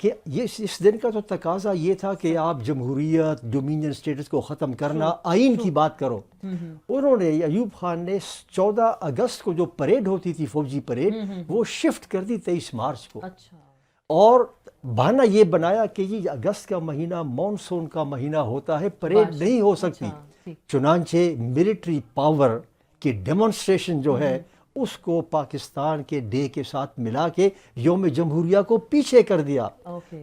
کہ یہ اس دن کا تو تقاضا یہ تھا کہ آپ جمہوریت ڈومینین اسٹیٹس کو ختم کرنا، آئین کی بات کرو. انہوں نے ایوب خان نے 14 اگست کو جو پریڈ ہوتی تھی فوجی پریڈ وہ شفٹ کر دی 23 مارچ کو. اور بہانہ یہ بنایا کہ یہ اگست کا مہینہ مانسون کا مہینہ ہوتا ہے، پریڈ نہیں ہو سکتی. چنانچہ ملٹری پاور کی ڈیمونسٹریشن جو ہے اس کو پاکستان کے ڈے کے ساتھ ملا کے یوم جمہوریہ کو پیچھے کر دیا.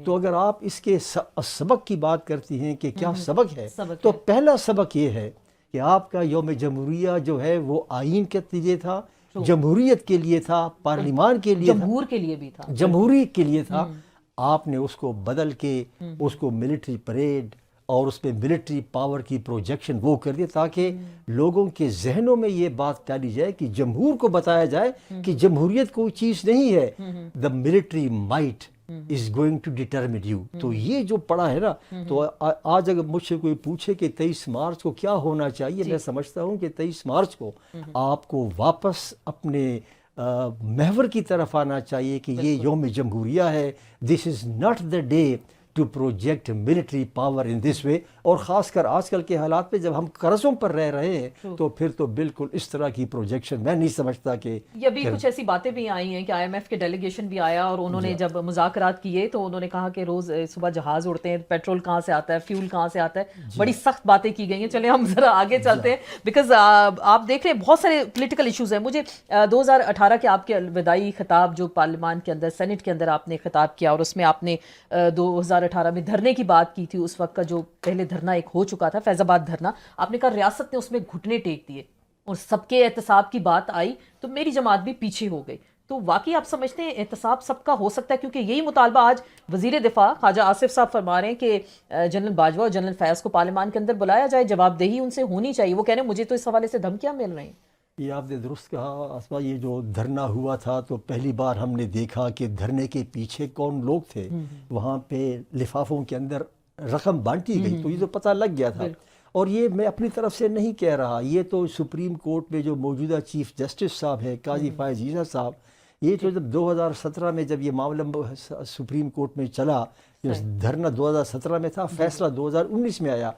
تو اگر آپ اس کے سبق کی بات کرتی ہیں کہ کیا سبق ہے، تو پہلا سبق یہ ہے کہ آپ کا یوم جمہوریہ جو ہے وہ آئین کے لیے تھا، جمہوریت کے لیے تھا، پارلیمان کے لیے، جمہور کے لیے بھی تھا، جمہوری کے لیے تھا. آپ نے اس کو بدل کے اس کو ملٹری پریڈ اور اس میں ملٹری پاور کی پروجیکشن وہ کر دیا تاکہ لوگوں کے ذہنوں میں یہ بات ڈالی جائے کہ جمہور کو بتایا جائے کہ جمہوریت کوئی چیز نہیں ہے. The military might is going to determine you. تو یہ جو پڑا ہے نا، تو آج اگر مجھ سے کوئی پوچھے کہ 23 مارچ کو کیا ہونا چاہیے، میں سمجھتا ہوں کہ 23 مارچ کو آپ کو واپس اپنے محور کی طرف آنا چاہیے کہ یہ یوم جمہوریہ ہے. This is not the day to project military power in this way. اور خاص کر آج کل کے حالات میں جب ہم قرضوں پر رہ رہے ہیں تو پھر تو بالکل اس طرح کی پروجیکشن میں نہیں سمجھتا کہ یہ بھی کچھ ایسی باتیں بھی آئی ہیں کہ آئی ایم ایف کے ڈیلیگیشن بھی آیا اور انہوں نے جب مذاکرات کیے تو انہوں نے کہا کہ روز صبح جہاز اڑتے ہیں، پیٹرول کہاں سے آتا ہے، فیول کہاں سے آتا ہے. بڑی سخت باتیں کی گئی ہیں. چلیں ہم ذرا آگے چلتے ہیں، بیکاز آپ دیکھ رہے ہیں بہت سارے پولیٹیکل ایشوز ہیں. مجھے 2018 کے آپ کے الوداعی خطاب جو پارلیمان کے اندر سینٹ کے اندر آپ نے خطاب کیا اور اس میں آپ نے 2018 میں دھرنے کی بات کی تھی. اس وقت کا جو پہلے دھرنا ایک ہو چکا تھا فیض آباد دھرنا، آپ نے کہا ریاست نے اس میں گھٹنے ٹیک دیے اور سب کے احتساب کی بات آئی تو میری جماعت بھی پیچھے ہو گئی. تو واقعی آپ سمجھتے ہیں احتساب سب کا ہو سکتا ہے؟ کیونکہ یہی مطالبہ آج وزیر دفاع خواجہ آصف صاحب فرما رہے ہیں کہ جنرل باجوہ اور جنرل فیاض کو پارلیمان کے اندر بلایا جائے، جواب دہی ان سے ہونی چاہیے. وہ کہہ رہے ہیں مجھے تو اس حوالے سے دھمکیاں مل رہی ہیں. یہ آپ نے درست کہا آسما. یہ جو دھرنا ہوا تھا تو پہلی بار ہم نے دیکھا کہ دھرنے کے پیچھے کون لوگ تھے. وہاں پہ لفافوں کے اندر رقم بانٹی گئی تو یہ تو پتہ لگ گیا تھا. اور یہ میں اپنی طرف سے نہیں کہہ رہا، یہ تو سپریم کورٹ میں جو موجودہ چیف جسٹس صاحب ہیں قاضی فائز عیسیٰ صاحب، یہ تو جب 2017 میں جب یہ معاملہ سپریم کورٹ میں چلا، دھرنا 2017 میں تھا، فیصلہ 2019 میں آیا،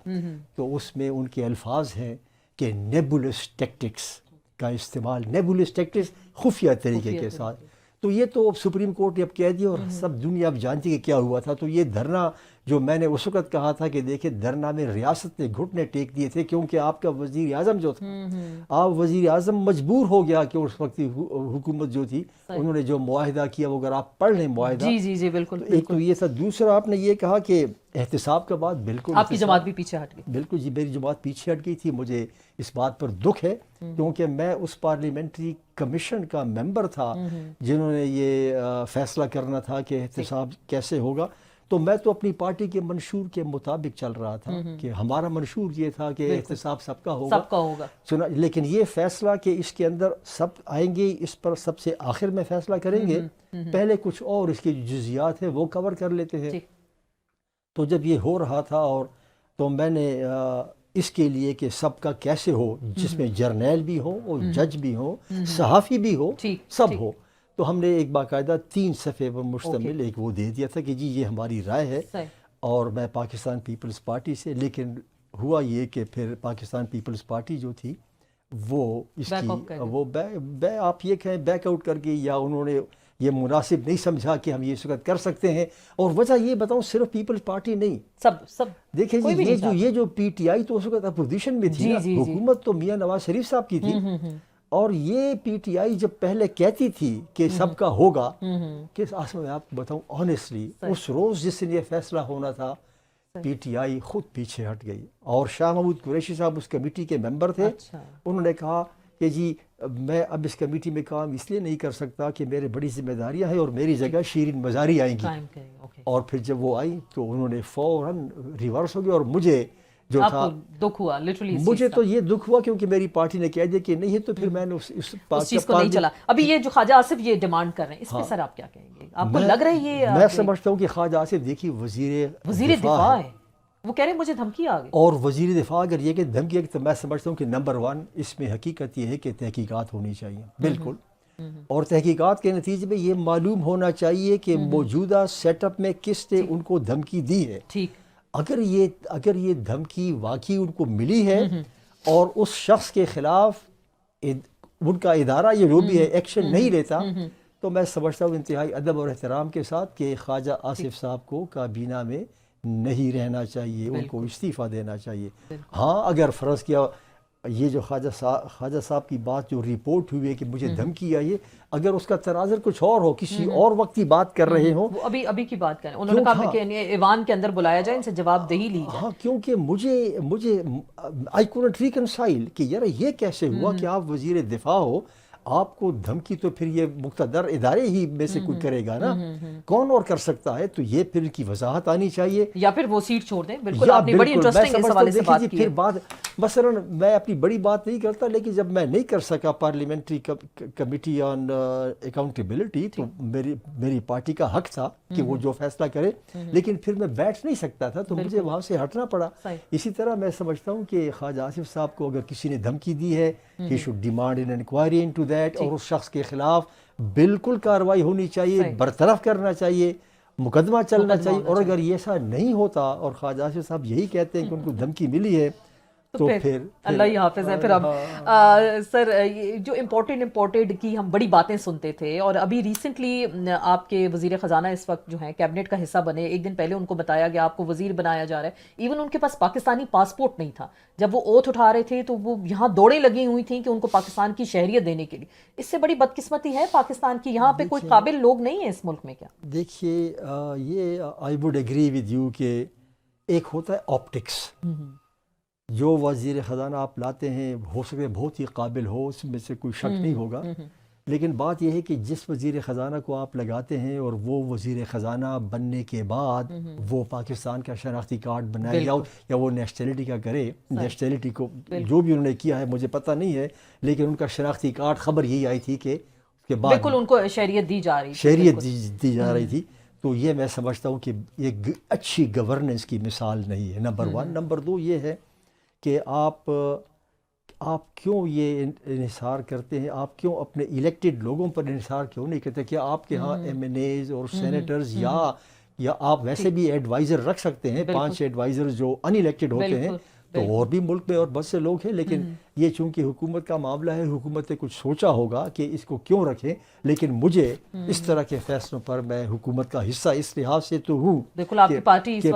تو اس میں ان کے الفاظ ہیں کہ نیبولس ٹیکٹکس کا استعمال، نیبولس ٹیکٹکس خفیہ طریقے کے ساتھ. تو یہ تو سپریم کورٹ نے اب کہہ دیا اور سب دنیا اب جانتی کہ کیا ہوا تھا. تو یہ دھرنا جو میں نے اس وقت کہا تھا کہ دیکھیں دھرنا میں ریاست نے گھٹنے ٹیک دیے تھے، کیونکہ آپ کا وزیر اعظم جو تھا، آپ وزیر اعظم مجبور ہو گیا کہ اس وقت حکومت جو تھی انہوں نے جو معاہدہ کیا وہ اگر آپ پڑھ لیں معاہدہ. جی بالکل. ایک تو یہ تھا. دوسرا آپ نے یہ کہا کہ احتساب کا بات، بالکل آپ کی جماعت بھی پیچھے ہٹ گئی. بالکل جی، میری جماعت پیچھے ہٹ گئی تھی. مجھے اس بات پر دکھ ہے کیونکہ میں اس پارلیمنٹری کمیشن کا ممبر تھا جنہوں نے یہ فیصلہ کرنا تھا کہ احتساب کیسے ہوگا. تو میں تو اپنی پارٹی کے منشور کے مطابق چل رہا تھا کہ ہمارا منشور یہ تھا کہ احتساب سب کا ہوگا. لیکن یہ فیصلہ کہ اس کے اندر سب آئیں گے، اس پر سب سے آخر میں فیصلہ کریں گے. پہلے کچھ اور اس کے جزیات ہیں وہ کور کر لیتے ہیں. تو جب یہ ہو رہا تھا اور تو میں نے اس کے لیے کہ سب کا کیسے ہو، جس میں جرنیل بھی ہو اور جج بھی ہو، صحافی بھی ہو، سب ہو، تو ہم نے ایک باقاعدہ 3 صفحے پر مشتمل ایک وہ دے دیا تھا کہ جی یہ ہماری رائے ہے. اور میں پاکستان پیپلز پارٹی سے، لیکن ہوا یہ کہ پھر پاکستان پیپلز پارٹی جو تھی وہ اس کی وہ آپ یہ کہیں بیک آؤٹ کر گئی، یا انہوں نے یہ مناسب نہیں سمجھا کہ ہم یہ اس وقت کر سکتے ہیں. اور وجہ یہ بتاؤں صرف پیپلز پارٹی نہیں، سب دیکھیں جی، یہ جو پی ٹی آئی تو اس وقت اپوزیشن میں تھی، حکومت تو میاں نواز شریف صاحب کی تھی. اور یہ پی ٹی آئی جب پہلے کہتی تھی کہ سب کا ہوگا، کہ میں آپ کو بتاؤں آنیسٹلی اس روز جس دن یہ فیصلہ ہونا تھا پی ٹی آئی خود پیچھے ہٹ گئی. اور شاہ محمود قریشی صاحب اس کمیٹی کے ممبر تھے. انہوں نے کہا کہ جی میں اب اس کمیٹی میں کام اس لیے نہیں کر سکتا کہ میرے بڑی ذمہ داریاں ہیں اور میری جگہ شیرین مزاری آئیں گی. اور پھر جب وہ آئی تو انہوں نے فوراً ریورس ہو گیا. اور مجھے جو تھا دکھ ہوا، لٹرلی مجھے تو یہ دکھ ہوا کیونکہ میری پارٹی نے کہہ دیا کہ نہیں ہے، تو پھر میں نے اس چیز کو نہیں چلا. ابھی یہ جو خواجہ آصف یہ ڈیمانڈ کر رہے ہیں، اس پہ سر آپ کیا کہیں گے؟ آپ کو لگ رہا ہے یہ؟ میں سمجھتا ہوں کہ خواجہ آصف دیکھیے وزیر دفاع ہے، وہ کہہ رہے ہیں مجھے دھمکی آ گئی. اور وزیر دفاع اگر یہ کہ دھمکی ہے تو میں سمجھتا ہوں کہ نمبر 1 اس میں حقیقت یہ ہے کہ تحقیقات ہونی چاہیے. بالکل اور تحقیقات کے نتیجے میں یہ معلوم ہونا چاہیے کہ موجودہ سیٹ اپ میں کس نے ان کو دھمکی دی ہے. ٹھیک. اگر یہ دھمکی واقعی ان کو ملی ہے اور اس شخص کے خلاف ان کا ادارہ یہ جو بھی ہے ایکشن نہیں لیتا, تو میں سمجھتا ہوں انتہائی ادب اور احترام کے ساتھ کہ خواجہ آصف صاحب کو کابینہ میں نہیں رہنا چاہیے, ان کو استعفیٰ دینا چاہیے. ہاں اگر فرض کیا یہ جو خواجہ صاحب کی بات جو رپورٹ ہوئی ہے کہ مجھے دھمکی آئی ہے, اگر اس کا تناظر کچھ اور ہو, کسی اور وقت کی بات کر رہے ہوں, وہ ابھی کی بات کریں, انہوں نے کہا کہ ایوان کے اندر بلایا جائے, ان سے جواب دہی لی جائے. ہاں کیونکہ مجھے I couldn't reconcile کہ یار یہ کیسے ہوا کہ آپ وزیر دفاع ہو, آپ کو دھمکی تو پھر یہ مقتدر ادارے ہی میں سے کوئی کرے گا نا, کون اور کر سکتا ہے؟ تو یہ پھر کی وضاحت آنی چاہیے, یا پھر وہ سیٹ چھوڑ دیں. بالکل آپ نے بڑی انٹرسٹنگ اس حوالے سے بات کی. پھر بات مثلا میں اپنی بڑی بات نہیں کرتا, لیکن جب میں نہیں کر سکا پارلیمنٹری کمیٹی آن اکاؤنٹیبلٹی, تو میری پارٹی کا حق تھا کہ وہ جو فیصلہ کرے, لیکن پھر میں بیٹھ نہیں سکتا تھا, تو مجھے وہاں سے ہٹنا پڑا. اسی طرح میں سمجھتا ہوں کہ خواجہ آصف صاحب کو اگر کسی نے دھمکی دی ہے, he should demand an inquiry into that, اور اس شخص کے خلاف بالکل کارروائی ہونی چاہیے, برطرف کرنا چاہیے, مقدمہ چلنا چاہیے. اور اگر یہ ایسا نہیں ہوتا اور خواجہ آصف صاحب یہی کہتے ہیں کہ ان کو دھمکی ملی ہے, تو پھر اللہ ہی حافظ ہے. پھر اب سر جو امپورٹڈ کی ہم بڑی باتیں سنتے تھے, اور ابھی ریسنٹلی آپ کے وزیر خزانہ اس وقت جو ہیں کیبنٹ کا حصہ بنے, ایک دن پہلے ان کو بتایا گیا آپ کو وزیر بنایا جا رہا ہے. ایون ان کے پاس پاکستانی پاسپورٹ نہیں تھا, جب وہ اوتھ اٹھا رہے تھے تو وہ یہاں دوڑیں لگی ہوئی تھیں کہ ان کو پاکستان کی شہریت دینے کے لیے. اس سے بڑی بدقسمتی ہے پاکستان کی, یہاں پہ کوئی قابل لوگ نہیں ہیں اس ملک میں کیا؟ دیکھیے یہ I would agree with you کہ ایک ہوتا ہے آپٹکس, جو وزیر خزانہ آپ لاتے ہیں ہو سکتے بہت ہی قابل ہو, اس میں سے کوئی شک نہیں ہوگا, لیکن بات یہ ہے کہ جس وزیر خزانہ کو آپ لگاتے ہیں اور وہ وزیر خزانہ بننے کے بعد وہ پاکستان کا شناختی کارڈ بنائے یا وہ نیشنلٹی کا کرے, نیشنلٹی کو جو بھی انہوں نے کیا ہے مجھے پتہ نہیں ہے, لیکن ان کا شناختی کارڈ خبر یہی آئی تھی کہ اس کے بعد بالکل ان کو شہریت دی جا رہی تھی. تو یہ میں سمجھتا ہوں کہ یہ اچھی گورننس کی مثال نہیں ہے, نمبر 1. نمبر 2 یہ ہے کہ آپ کیوں یہ انحصار کرتے ہیں, آپ کیوں اپنے الیکٹڈ لوگوں پر انحصار کیوں نہیں کرتے؟ کہ آپ کے ہاں ایم این ایز اور سینیٹرز یا آپ ویسے بھی ایڈوائزر رکھ سکتے ہیں, 5 ایڈوائزر جو ان الیکٹڈ ہوتے ہیں, تو اور بھی ملک میں اور بہت سے لوگ ہیں, لیکن یہ چونکہ حکومت کا معاملہ ہے, حکومت نے کچھ سوچا ہوگا کہ اس کو کیوں رکھیں. لیکن مجھے اس طرح کے فیصلوں پر, میں حکومت کا حصہ اس لحاظ سے تو ہوں کہ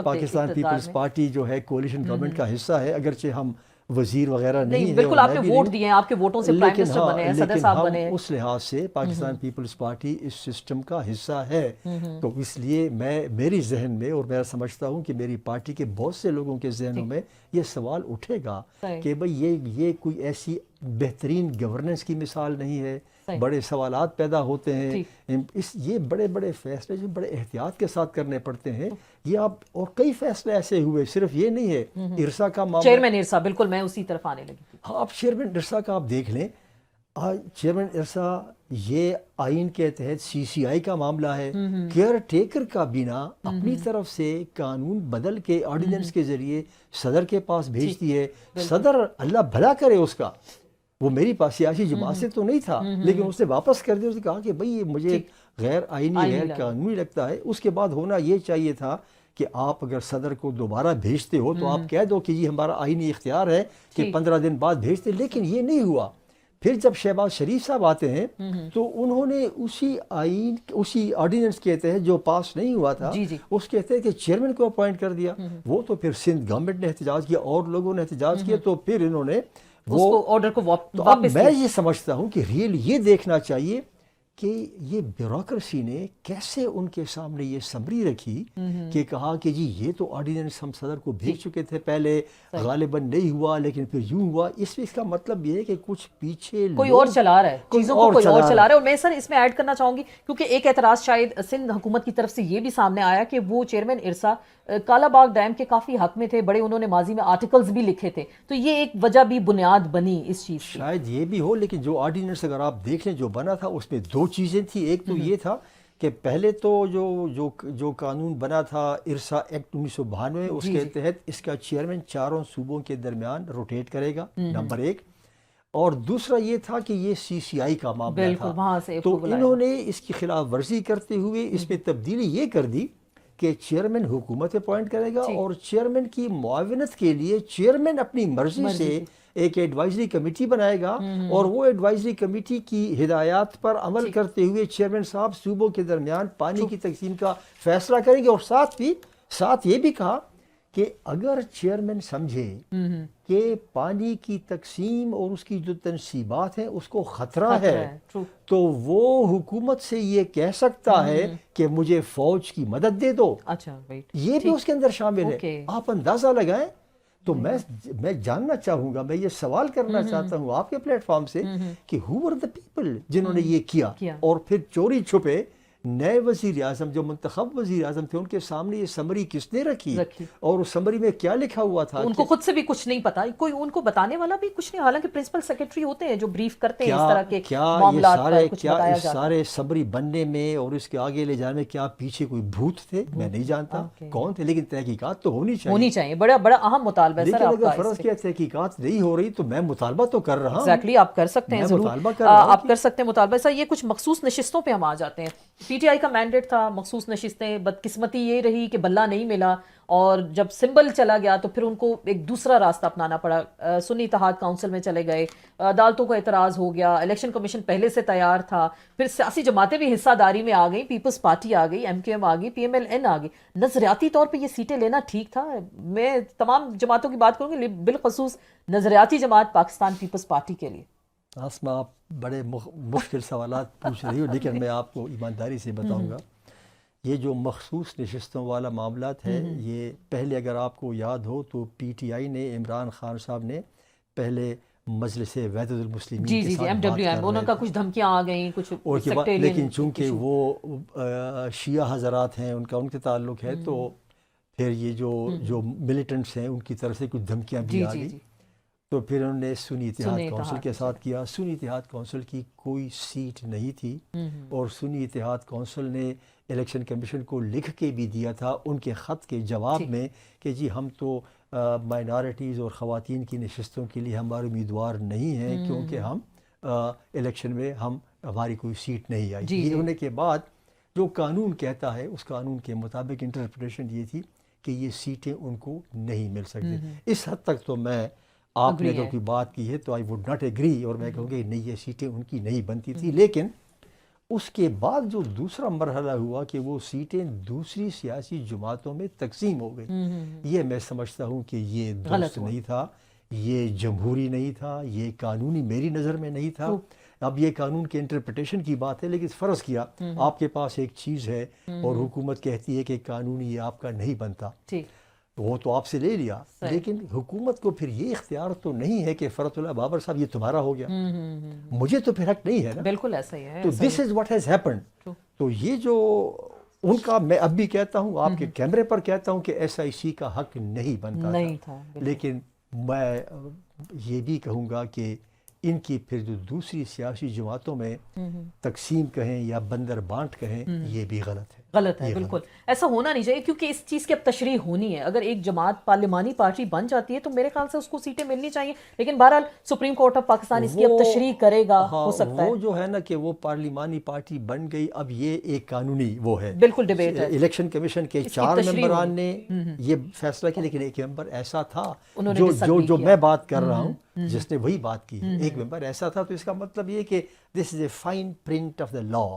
پاکستان پیپلز پارٹی جو ہے کولیشن گورنمنٹ کا حصہ ہے, اگرچہ ہم وزیر وغیرہ نہیں ہیں, بالکل آپ نے ووٹ دیے ہیں, آپ کے ووٹوں سے پرائم منسٹر بنے ہیں, صدر صاحب بنے ہیں, اس لحاظ سے پاکستان پیپلز پارٹی اس سسٹم کا حصہ ہے. تو اس لیے میری ذہن میں, اور میں سمجھتا ہوں کہ میری پارٹی کے بہت سے لوگوں کے ذہنوں میں یہ سوال اٹھے گا کہ بھئی یہ کوئی ایسی بہترین گورننس کی مثال نہیں ہے, بڑے سوالات پیدا ہوتے ہیں, یہ بڑے بڑے فیصلے جو بڑے احتیاط کے ساتھ کرنے پڑتے ہیں. یہ آپ اور کئی فیصلے ایسے ہوئے, صرف یہ نہیں ہے ارسا کا معاملہ, چیئرمین ارسا, بالکل میں اسی طرف آنے لگی تھی. ہاں آپ چیئرمین ارسا کا آپ دیکھ لیں, چیئرمین ارسا یہ آئین کے تحت سی سی آئی کا معاملہ ہے, کیئر ٹیکر کا بنا اپنی طرف سے قانون بدل کے آرڈیننس کے ذریعے صدر کے پاس بھیجتی ہے. صدر اللہ بھلا کرے اس کا, وہ میری پاس سیاسی جماعت سے تو نہیں تھا, لیکن اس نے واپس کر دیا, اس نے کہا کہ بھئی یہ مجھے غیر آئینی غیر قانونی لگتا ہے. اس کے بعد ہونا یہ چاہیے تھا کہ آپ اگر صدر کو دوبارہ بھیجتے ہو تو آپ کہہ دو کہ یہ ہمارا آئینی اختیار ہے کہ 15 دن بعد بھیجتے, لیکن یہ نہیں ہوا. پھر جب شہباز شریف صاحب آتے ہیں تو انہوں نے اسی آرڈیننس کے تحت جو پاس نہیں ہوا تھا اس کے تحت کہ چیئرمین کو اپوائنٹ کر دیا. وہ تو پھر سندھ گورنمنٹ نے احتجاج کیا اور لوگوں نے احتجاج کیا, تو پھر انہوں نے وہ آرڈر کو واپس. میں یہ سمجھتا ہوں کہ یہ دیکھنا چاہیے کہ یہ بیوروکریسی نے کیسے ان کے سامنے یہ سمری رکھی کہ کہا کہ جی یہ تو آرڈیننس ہم صدر کو بھیج چکے تھے پہلے, غالباً نہیں ہوا, لیکن پھر یوں ہوا. اس کا مطلب یہ ہے کہ کچھ پیچھے کوئی اور چلا رہا ہے, چیزوں کو کوئی اور چلا رہا ہے. اور میں سر اس میں ایڈ کرنا چاہوں گی, کیونکہ ایک اعتراض شاید سندھ حکومت کی طرف سے یہ بھی سامنے آیا کہ وہ چیئرمین ارسا کالا باغ ڈیم کے کافی حق میں تھے, بڑے انہوں نے ماضی میں آرٹیکلز بھی لکھے تھے, تو یہ ایک وجہ بھی بنیاد بنی اس چیز کی. شاید یہ بھی ہو, لیکن جو آرڈیننس اگر آپ دیکھ لیں جو بنا تھا اس میں 2 چیزیں تھیں. ایک تو یہ تھا کہ پہلے تو جو قانون بنا تھا ارسا ایکٹ 1992, اس کے تحت اس کا چیئرمین 4 صوبوں کے درمیان روٹیٹ کرے گا, نمبر 1. اور دوسرا یہ تھا کہ یہ سی سی آئی کا معاملہ بالکل وہاں سے تھا، تو انہوں نے اس کی خلاف ورزی کرتے ہوئے اس میں تبدیلی یہ کر دی کہ چیئرمین حکومت اپوائنٹ کرے گا اور چیئرمین کی معاونت کے لیے چیئرمین اپنی مرضی سے ایک ایڈوائزری کمیٹی بنائے گا، اور وہ ایڈوائزری کمیٹی کی ہدایات پر عمل کرتے ہوئے چیئرمین صاحب صوبوں کے درمیان پانی کی تقسیم کا فیصلہ کریں گے۔ اور ساتھ یہ بھی کہا کہ اگر چیئرمین سمجھے کہ پانی کی تقسیم اور اس کی جو تنصیبات ہیں اس کو خطرہ ہے تو وہ حکومت سے یہ کہہ سکتا ہے کہ مجھے فوج کی مدد دے دو۔ یہ بھی اس کے اندر شامل ہے۔ آپ اندازہ لگائیں تو میں جاننا چاہوں گا، میں یہ سوال کرنا چاہتا ہوں آپ کے پلیٹ فارم سے کہ who are the people جنہوں نے یہ کیا، اور پھر چوری چھپے نئے وزیر اعظم جو منتخب وزیر اعظم تھے ان کے سامنے یہ سمری کس نے رکھی اور اس سمری میں کیا لکھا ہوا تھا؟ ان کو خود سے بھی کچھ نہیں پتا، کوئی ان کو بتانے والا بھی کچھ نہیں، حالانکہ پرنسپل سیکرٹری ہوتے ہیں جو بریف کرتے ہیں اس طرح کے معاملات پر کچھ بتایا جاتا ہے۔ سارے سمری بننے میں اور اس کے آگے لے جانے میں کیا پیچھے کوئی بھوت تھے؟ میں نہیں جانتا کون تھے، لیکن تحقیقات تو ہونی چاہیے۔ بڑا اہم مطالبہ ہے سر آپ کا۔ اگر فرض کیا تحقیقات نہیں ہو رہی تو میں مطالبہ تو کر رہا ہوں۔ ایگزیکٹلی آپ کر سکتے ہیں، ضرور آپ کر سکتے ہیں مطالبہ۔ سر یہ کچھ مخصوص نشستوں پہ ہم آ جاتے ہیں۔ پی ٹی آئی کا مینڈیٹ تھا مخصوص نشستیں، بدقسمتی یہ رہی کہ بلہ نہیں ملا، اور جب سمبل چلا گیا تو پھر ان کو ایک دوسرا راستہ اپنانا پڑا، سنی اتحاد کونسل میں چلے گئے، عدالتوں کو اعتراض ہو گیا، الیکشن کمیشن پہلے سے تیار تھا، پھر سیاسی جماعتیں بھی حصہ داری میں آ گئیں، پیپلز پارٹی آ گئی، ایم کیو ایم آ گئی، پی ایم ایل این آ گئی۔ نظریاتی طور پہ یہ سیٹیں لینا ٹھیک تھا؟ میں تمام جماعتوں کی بات کروں گی، بالخصوص نظریاتی جماعت پاکستان پیپلز پارٹی کے لیے۔ آسما آپ بڑے مشکل سوالات پوچھ رہی ہو، لیکن میں آپ کو ایمانداری سے بتاؤں گا یہ جو مخصوص نشستوں والا معاملات ہے، یہ پہلے اگر آپ کو یاد ہو تو پی ٹی آئی نے عمران خان صاحب نے پہلے مجلس وحدت المسلمین کے ساتھ بات کر رہے ہیں، ان کا کچھ دھمکیاں آ گئیں کچھ، لیکن چونکہ وہ شیعہ حضرات ہیں، ان کے تعلق ہے، تو پھر یہ جو ملیٹنٹس ہیں ان کی طرف سے کچھ دھمکیاں بھی آ گئی، تو پھر انہوں نے سنی اتحاد کونسل کے ساتھ کیا۔ سنی اتحاد کونسل کی کوئی سیٹ نہیں تھی، اور سنی اتحاد کونسل نے الیکشن کمیشن کو لکھ کے بھی دیا تھا ان کے خط کے جواب میں کہ جی ہم تو مائنارٹیز اور خواتین کی نشستوں کے لیے ہمارے امیدوار نہیں ہیں، کیونکہ ہم الیکشن میں ہماری کوئی سیٹ نہیں آئی۔ یہ ہونے کے بعد جو قانون کہتا ہے اس قانون کے مطابق انٹرپریٹیشن یہ تھی کہ یہ سیٹیں ان کو نہیں مل سکتی۔ اس حد تک تو میں، آپ نے اگر کوئی بات کی ہے تو آئی ووڈ ناٹ ایگری، اور میں کہوں گا نہیں یہ سیٹیں ان کی نہیں بنتی تھی، لیکن اس کے بعد جو دوسرا مرحلہ ہوا کہ وہ سیٹیں دوسری سیاسی جماعتوں میں تقسیم ہو گئی، یہ میں سمجھتا ہوں کہ یہ درست نہیں تھا، یہ جمہوری نہیں تھا، یہ قانونی میری نظر میں نہیں تھا۔ اب یہ قانون کے انٹرپریٹیشن کی بات ہے، لیکن فرض کیا آپ کے پاس ایک چیز ہے اور حکومت کہتی ہے کہ قانون یہ آپ کا نہیں بنتا، وہ تو آپ سے لے لیا، لیکن حکومت کو پھر یہ اختیار تو نہیں ہے کہ فرت اللہ بابر صاحب یہ تمہارا ہو گیا، مجھے تو پھر حق نہیں ہے نا۔ بالکل ایسا ہی ہے۔ تو دس از واٹ ہیز ہیپنڈ۔ تو یہ جو ان کا، میں اب بھی کہتا ہوں، آپ کے کیمرے پر کہتا ہوں کہ ایس آئی سی کا حق نہیں بنتا تھا، لیکن میں یہ بھی کہوں گا کہ ان کی پھر جو دوسری سیاسی جماعتوں میں تقسیم کہیں یا بندر بانٹ کہیں، یہ بھی غلط ہے۔ غلط ہے، بالکل ایسا ہونا نہیں چاہیے، کیونکہ اس چیز کی اب تشریح ہونی ہے۔ اگر ایک جماعت پارلیمانی پارٹی بن جاتی ہے تو میرے خیال سے اس کو سیٹیں ملنی چاہیے، لیکن بہرحال سپریم کورٹ آف پاکستان اس کی اب تشریح کرے گا، ہو سکتا ہے۔ وہ جو ہے نا کہ وہ پارلیمانی پارٹی بن گئی، اب یہ ایک قانونی وہ ہے، بالکل ڈیبیٹ ہے۔ الیکشن کمیشن کے 4 ممبران نے یہ فیصلہ کیا، لیکن ایک ممبر ایسا تھا جو میں بات کر رہا ہوں جس نے وہی بات کی، ایک ممبر ایسا تھا، تو اس کا مطلب یہ کہ this is a fine print of the law.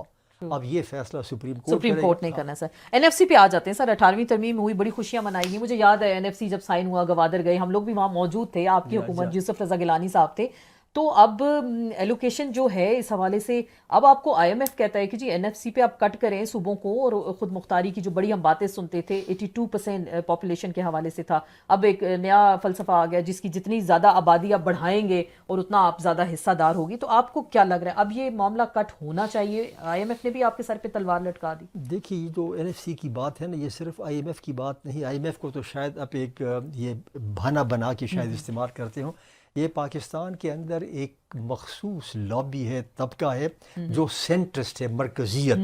اب یہ فیصلہ سپریم کورٹ نہیں کرنا۔ سر این ایف سی پہ آ جاتے ہیں۔ سر 18ویں ترمیم ہوئی، بڑی خوشیاں منائی گئی، مجھے یاد ہے این ایف سی جب سائن ہوا گوادر گئے، ہم لوگ بھی وہاں موجود تھے، آپ کی حکومت یوسف رضا گیلانی صاحب تھے۔ تو اب ایلوکیشن جو ہے اس حوالے سے اب آپ کو آئی ایم ایف کہتا ہے کہ جی این ایف سی پہ آپ کٹ کریں صوبوں کو، اور خود مختاری کی جو بڑی ہم باتیں سنتے تھے 82% پاپولیشن کے حوالے سے تھا، اب ایک نیا فلسفہ آ گیا جس کی جتنی زیادہ آبادی آپ بڑھائیں گے اور اتنا آپ زیادہ حصہ دار ہوگی۔ تو آپ کو کیا لگ رہا ہے اب یہ معاملہ کٹ ہونا چاہیے؟ آئی ایم ایف نے بھی آپ کے سر پہ تلوار لٹکا دی۔ دیکھیے یہ جو این ایف سی کی بات ہے نا، یہ صرف آئی ایم ایف کی بات نہیں، آئی ایم ایف کو تو شاید آپ ایک یہ بہانہ بنا کے شاید استعمال کرتے ہوں، یہ پاکستان کے اندر ایک مخصوص لابی ہے، طبقہ ہے جو سینٹرسٹ ہے، مرکزیت،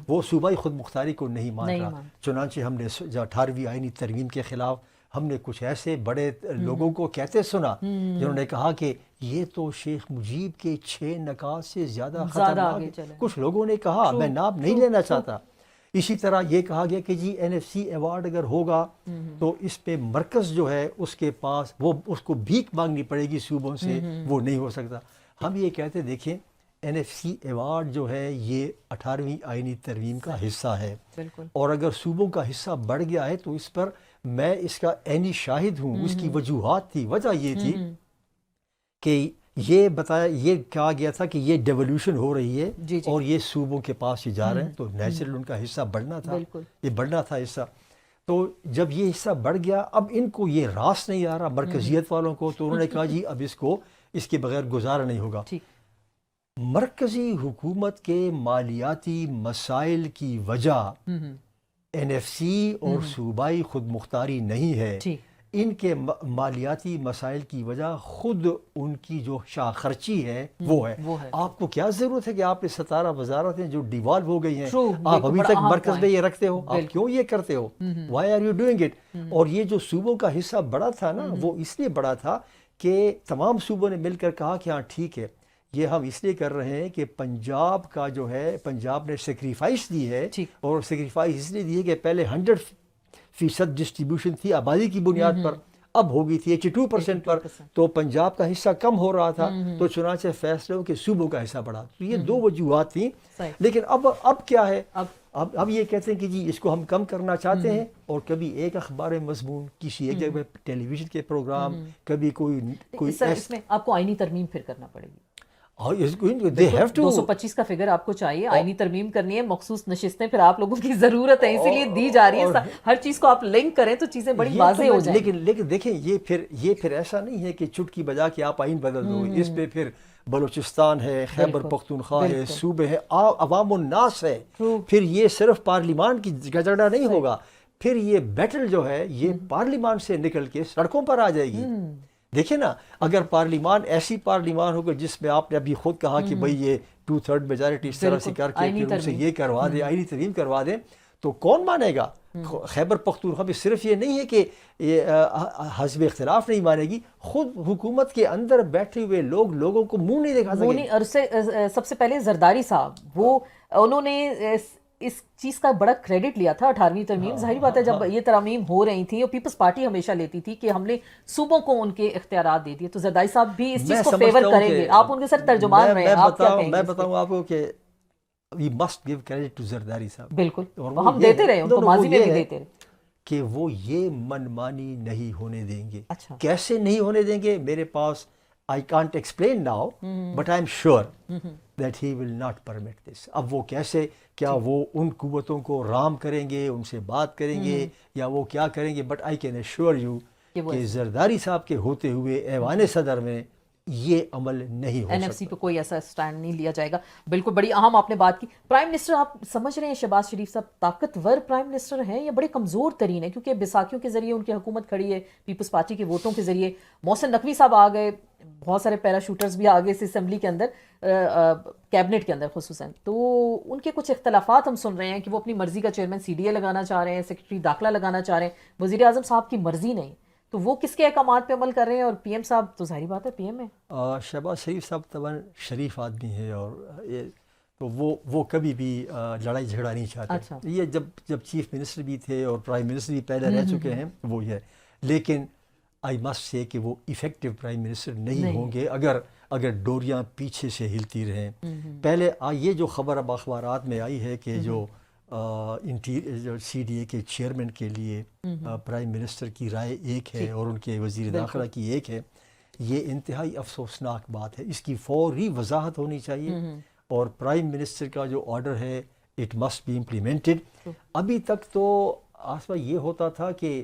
وہ صوبائی خود مختاری کو نہیں مان رہا۔ چنانچہ ہم نے 18ویں آئینی ترمیم کے خلاف ہم نے کچھ ایسے بڑے لوگوں کو کہتے سنا جنہوں نے کہا کہ یہ تو شیخ مجیب کے 6 نکات سے زیادہ خطرناک ہے. کچھ لوگوں نے کہا, میں نام نہیں لینا چاہتا. اسی طرح یہ کہا گیا کہ جی NFC ایوارڈ اگر ہوگا تو اس پہ مرکز جو ہے اس کے پاس وہ اس کو بھیک مانگنی پڑے گی صوبوں سے, وہ نہیں ہو سکتا. ہم یہ کہتے دیکھیں NFC ایوارڈ جو ہے یہ 18ویں آئینی ترمیم کا حصہ ہے, اور اگر صوبوں کا حصہ بڑھ گیا ہے تو اس پر میں اس کا عینی شاہد ہوں. اس کی وجوہات تھی, وجہ یہ تھی کہ یہ بتایا, یہ کہا گیا تھا کہ یہ ڈیولوشن ہو رہی ہے اور یہ صوبوں کے پاس ہی جا رہے ہیں, تو نیچرل ان کا حصہ بڑھنا تھا, یہ بڑھنا تھا حصہ. تو جب یہ حصہ بڑھ گیا, اب ان کو یہ راس نہیں آ رہا مرکزیت والوں کو, تو انہوں نے کہا جی اب اس کے بغیر گزارا نہیں ہوگا. مرکزی حکومت کے مالیاتی مسائل کی وجہ NFC اور صوبائی خود مختاری نہیں ہے, ان کے مالیاتی مسائل کی وجہ خود ان کی جو شاہ خرچی ہے وہ ہے. آپ کو کیا ضرورت ہے کہ آپ نے 17 وزارتیں جو ڈیوالو ہو گئی ہیں, آپ ابھی تک مرکز میں یہ رکھتے ہو, آپ کیوں یہ کرتے ہو, why are you doing it. اور یہ جو صوبوں کا حصہ بڑا تھا نا, وہ اس لیے بڑا تھا کہ تمام صوبوں نے مل کر کہا کہ ہاں ٹھیک ہے, یہ ہم اس لیے کر رہے ہیں کہ پنجاب کا جو ہے, پنجاب نے سیکریفائس دی ہے, اور سیکریفائس اس لیے دی ہے کہ پہلے 100% ڈسٹریبیوشن تھی آبادی کی بنیاد پر, اب ہو گئی تھی 82% پر, تو پنجاب کا حصہ کم ہو رہا تھا, تو چنانچہ فیصلے ہو کہ صوبوں کا حصہ بڑھا. تو یہ 2 وجوہات تھیں. لیکن اب کیا ہے, اب یہ کہتے ہیں کہ جی اس کو ہم کم کرنا چاہتے ہیں, اور کبھی ایک اخبار مضمون, کسی ایک جگہ ٹیلی ویژن کے پروگرام, کبھی کوئی اس میں آپ کو آئینی ترمیم پھر کرنا پڑے گی. 225 کا فگر آپ کو چاہیے, آئینی ترمیم کرنی ہے, مخصوص نشستیں پھر آپ لوگوں کی ضرورت ہے, اسی لیے دی جا رہی ہے. ہر چیز کو آپ لنک کریں تو چیزیں بڑی واضح ہو جائیں. لیکن دیکھیں یہ پھر ایسا نہیں ہے کہ چٹکی بجا کے آپ آئین بدل دو. اس پہ پھر بلوچستان ہے, خیبر پختونخوا ہے, صوبے ہے, عوام الناس ہے. پھر یہ صرف پارلیمان کی گجڑا نہیں ہوگا, پھر یہ بیٹل جو ہے یہ پارلیمان سے نکل کے سڑکوں پر آ جائے گی. دیکھیں نا, اگر پارلیمان ایسی پارلیمان ہوگا جس میں آپ نے ابھی خود کہا کہ بھئی یہ 2/3 میجارٹی اس طرح سے کر کے پھر ان سے یہ کروا دیں, آئینی ترمیم کروا دیں, تو کون مانے گا؟ خیبر پختونخوا میں صرف یہ نہیں ہے کہ حزب اختلاف نہیں مانے گی, خود حکومت کے اندر بیٹھے ہوئے لوگوں کو منہ نہیں دکھا سکیں. اور سب سے پہلے زرداری صاحب, انہوں نے اس چیز کا بڑا کریڈٹ لیا تھا 18ویں ترمیم. ظاہری بات ہے جب یہ ترامیم ہو رہی تھیں, اور پیپلز پارٹی ہمیشہ لیتی تھی کہ ہم نے صوبوں کو ان کے اختیارات دے دیے, تو زرداری صاحب بھی اس چیز کو فیور کریں گے. آپ ان کے ساتھ ترجمان رہے ہیں, آپ کیا کہیں گے؟ میں بتاؤں آپ کو کہ we must give credit to Zardari صاحب. بالکل, ہم دیتے رہے, ان کو ماضی میں بھی دیتے رہے, کہ وہ یہ منمانی نہیں ہونے دیں گے. کیسے نہیں ہونے دیں گے, میرے پاس I can't explain now, but I'm sure that he will not permit this. اب وہ کیسے, کیا وہ ان قوتوں کو رام کریں گے, ان سے بات کریں گے, یا وہ کیا کریں گے, but I can assure you کہ زرداری صاحب کے ہوتے ہوئے ایوان صدر میں یہ عمل نہیں ہو سکتا. NFC پہ کوئی ایسا سٹینڈ نہیں لیا جائے گا. بالکل, بڑی اہم آپ نے بات کی. پرائم منسٹر آپ سمجھ رہے ہیں شہباز شریف صاحب طاقتور پرائم منسٹر ہیں یا بڑے کمزور ترین ہیں, کیونکہ بیساکھیوں کے ذریعے ان کی حکومت کھڑی ہے, پیپلز پارٹی کے ووٹوں کے ذریعے. محسن نقوی صاحب آ گئے, بہت سارے پیرا شوٹرز بھی آ گئے اس اسمبلی کے اندر, کیبنٹ کے اندر خصوصاً. تو ان کے کچھ اختلافات ہم سن رہے ہیں کہ وہ اپنی مرضی کا چیئرمین CDA لگانا چاہ رہے ہیں, سیکرٹری داخلہ لگانا چاہ رہے ہیں, وزیر اعظم صاحب کی مرضی نہیں. تو وہ کس کے احکامات پہ عمل کر رہے ہیں, اور PM صاحب تو ظاہری بات ہے PM ہے. شہباز شریف صاحب طبعا شریف آدمی ہے, اور تو وہ کبھی بھی لڑائی جھگڑا نہیں چاہتے. یہ جب چیف منسٹر بھی تھے اور پرائم منسٹر بھی پہلے رہ چکے ہیں, وہ یہ. لیکن آئی مسٹ سے کہ وہ ایفیکٹو پرائم منسٹر نہیں ہوں گے اگر ڈوریاں پیچھے سے ہلتی رہیں. پہلے یہ جو خبر اب اخبارات میں آئی ہے کہ جو CDA کے چیئرمین کے لیے پرائم منسٹر کی رائے ایک ہے اور ان کے وزیر داخلہ کی ایک ہے, یہ انتہائی افسوسناک بات ہے. اس کی فوری وضاحت ہونی چاہیے, اور پرائم منسٹر کا جو آرڈر ہے اٹ مسٹ بی امپلیمنٹڈ. ابھی تک تو آسما یہ ہوتا تھا کہ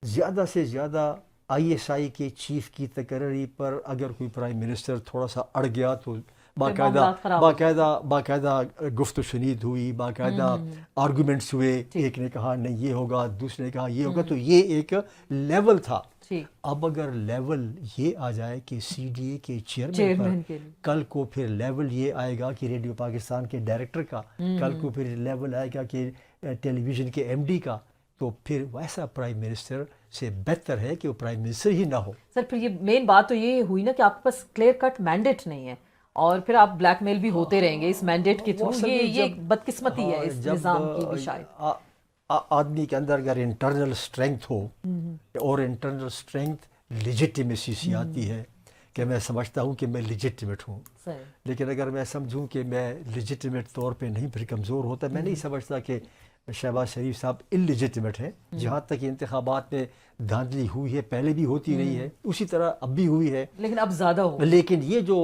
زیادہ سے زیادہ ISI کے چیف کی تقرری پر اگر کوئی پرائم منسٹر تھوڑا سا اڑ گیا تو باقاعدہ گفت و شنید ہوئی, باقاعدہ آرگومنٹس ہوئے, ایک نے کہا نہیں یہ ہوگا, دوسرے نے کہا یہ ہوگا. تو یہ ایک لیول تھا. اب اگر لیول یہ آ جائے کہ CDA کے چیئرمین پر, کل کو پھر لیول یہ آئے گا کہ ریڈیو پاکستان کے ڈائریکٹر کا, کل کو پھر لیول آئے گا کہ ٹیلی ویژن کے MD کا, تو پھر ویسا پرائم منسٹر سے بہتر ہے کہ وہ پرائم منسٹر ہی نہ ہو. سر پھر یہ مین بات تو یہ ہوئی نا کہ آپ کے پاس کلیئر کٹ مینڈیٹ نہیں ہے اور پھر آپ بلیک میل بھی ہوتے رہیں گے اس مینڈیٹ کے تھرو. یہ بدقسمتی ہے اس نظام کی بھی شاید. آدمی کے اندر اگر انٹرنل اسٹرینگتھ ہو اور انٹرنل اسٹرینگتھ لیجٹیمیسی سے آتی ہے کہ میں سمجھتا ہوں کہ میں لیجٹیمیٹ ہوں, لیکن اگر میں سمجھوں کہ میں لیجٹیمیٹ طور پہ نہیں, پھر کمزور ہوتا. میں نہیں سمجھتا کہ شہباز شریف صاحب انلیجٹیمیٹ ہیں. جہاں تک انتخابات میں دھاندلی ہوئی ہے, پہلے بھی ہوتی رہی ہے, اسی طرح اب بھی ہوئی ہے, لیکن اب زیادہ ہو. لیکن یہ جو